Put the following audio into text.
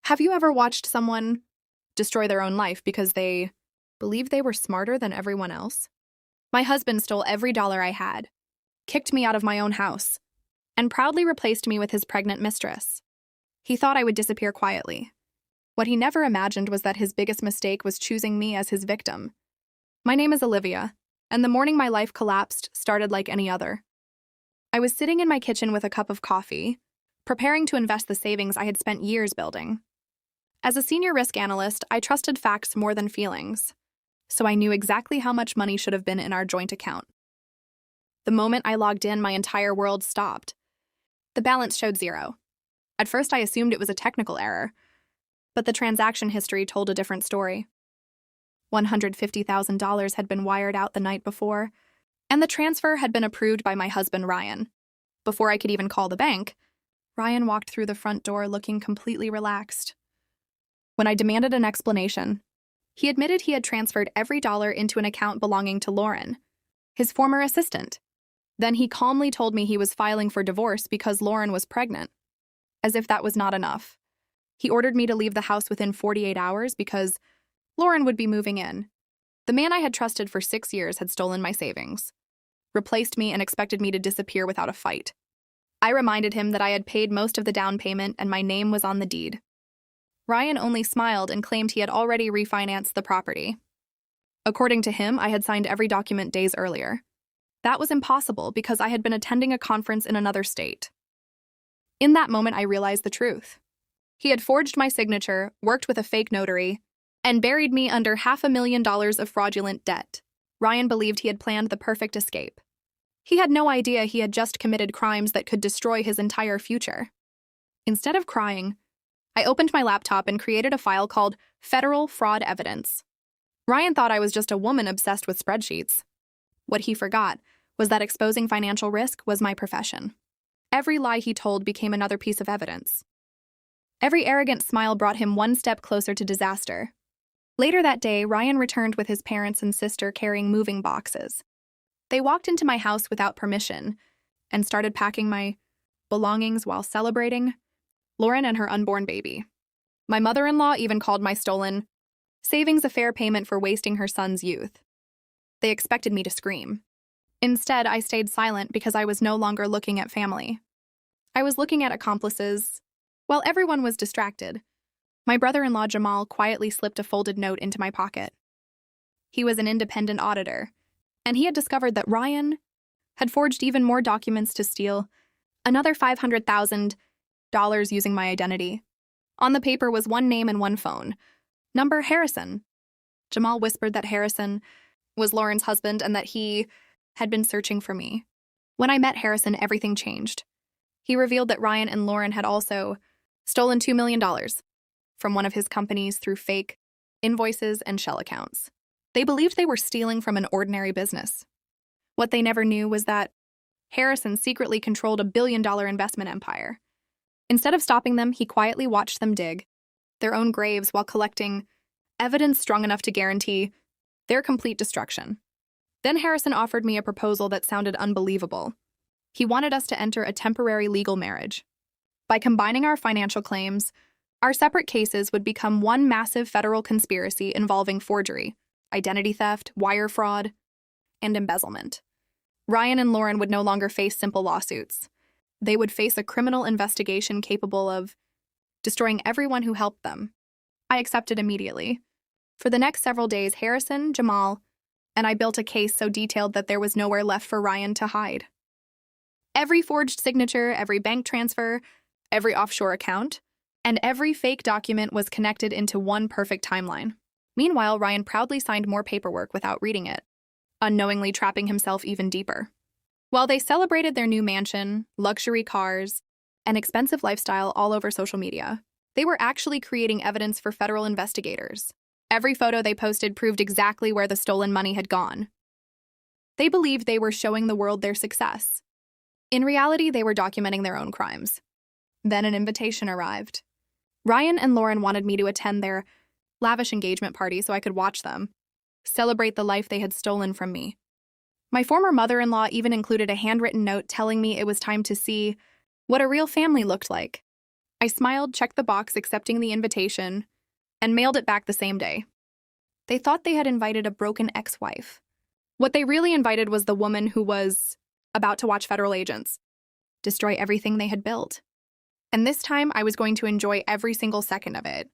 Have you ever watched someone destroy their own life because they believed they were smarter than everyone else? My husband stole every dollar I had, kicked me out of my own house, and proudly replaced me with his pregnant mistress. He thought I would disappear quietly. What he never imagined was that his biggest mistake was choosing me as his victim. My name is Olivia, and the morning my life collapsed started like any other. I was sitting in my kitchen with a cup of coffee, preparing to invest the savings I had spent years building. As a senior risk analyst, I trusted facts more than feelings, so I knew exactly how much money should have been in our joint account. The moment I logged in, my entire world stopped. The balance showed zero. At first, I assumed it was a technical error, but the transaction history told a different story. $150,000 had been wired out the night before, and the transfer had been approved by my husband, Ryan. Before I could even call the bank, Ryan walked through the front door looking completely relaxed. When I demanded an explanation, he admitted he had transferred every dollar into an account belonging to Lauren, his former assistant. Then he calmly told me he was filing for divorce because Lauren was pregnant. As if that was not enough, he ordered me to leave the house within 48 hours because Lauren would be moving in. The man I had trusted for 6 years had stolen my savings, replaced me, and expected me to disappear without a fight. I reminded him that I had paid most of the down payment and my name was on the deed. Ryan only smiled and claimed he had already refinanced the property. According to him, I had signed every document days earlier. That was impossible because I had been attending a conference in another state. In that moment, I realized the truth. He had forged my signature, worked with a fake notary, and buried me under $500,000 of fraudulent debt. Ryan believed he had planned the perfect escape. He had no idea he had just committed crimes that could destroy his entire future. Instead of crying, I opened my laptop and created a file called Federal Fraud Evidence. Ryan thought I was just a woman obsessed with spreadsheets. What he forgot was that exposing financial risk was my profession. Every lie he told became another piece of evidence. Every arrogant smile brought him one step closer to disaster. Later that day, Ryan returned with his parents and sister carrying moving boxes. They walked into my house without permission and started packing my belongings while celebrating Lauren and her unborn baby. My mother-in-law even called my stolen savings a fair payment for wasting her son's youth. They expected me to scream. Instead, I stayed silent because I was no longer looking at family. I was looking at accomplices. While everyone was distracted, my brother-in-law Jamal quietly slipped a folded note into my pocket. He was an independent auditor, and he had discovered that Ryan had forged even more documents to steal another $500,000 using my identity. On the paper was one name and one phone number: Harrison. Jamal whispered that Harrison was Lauren's husband and that he had been searching for me. When I met Harrison, everything changed. He revealed that Ryan and Lauren had also stolen $2 million from one of his companies through fake invoices and shell accounts. They believed they were stealing from an ordinary business. What they never knew was that Harrison secretly controlled a billion-dollar investment empire. Instead of stopping them, he quietly watched them dig their own graves while collecting evidence strong enough to guarantee their complete destruction. Then Harrison offered me a proposal that sounded unbelievable. He wanted us to enter a temporary legal marriage. By combining our financial claims, our separate cases would become one massive federal conspiracy involving forgery, identity theft, wire fraud, and embezzlement. Ryan and Lauren would no longer face simple lawsuits. They would face a criminal investigation capable of destroying everyone who helped them. I accepted immediately. For the next several days, Harrison, Jamal, and I built a case so detailed that there was nowhere left for Ryan to hide. Every forged signature, every bank transfer, every offshore account, and every fake document was connected into one perfect timeline. Meanwhile, Ryan proudly signed more paperwork without reading it, unknowingly trapping himself even deeper. While they celebrated their new mansion, luxury cars, and expensive lifestyle all over social media, they were actually creating evidence for federal investigators. Every photo they posted proved exactly where the stolen money had gone. They believed they were showing the world their success. In reality, they were documenting their own crimes. Then an invitation arrived. Ryan and Lauren wanted me to attend their lavish engagement party so I could watch them celebrate the life they had stolen from me. My former mother-in-law even included a handwritten note telling me it was time to see what a real family looked like. I smiled, checked the box accepting the invitation, and mailed it back the same day. They thought they had invited a broken ex-wife. What they really invited was the woman who was about to watch federal agents destroy everything they had built. And this time, I was going to enjoy every single second of it.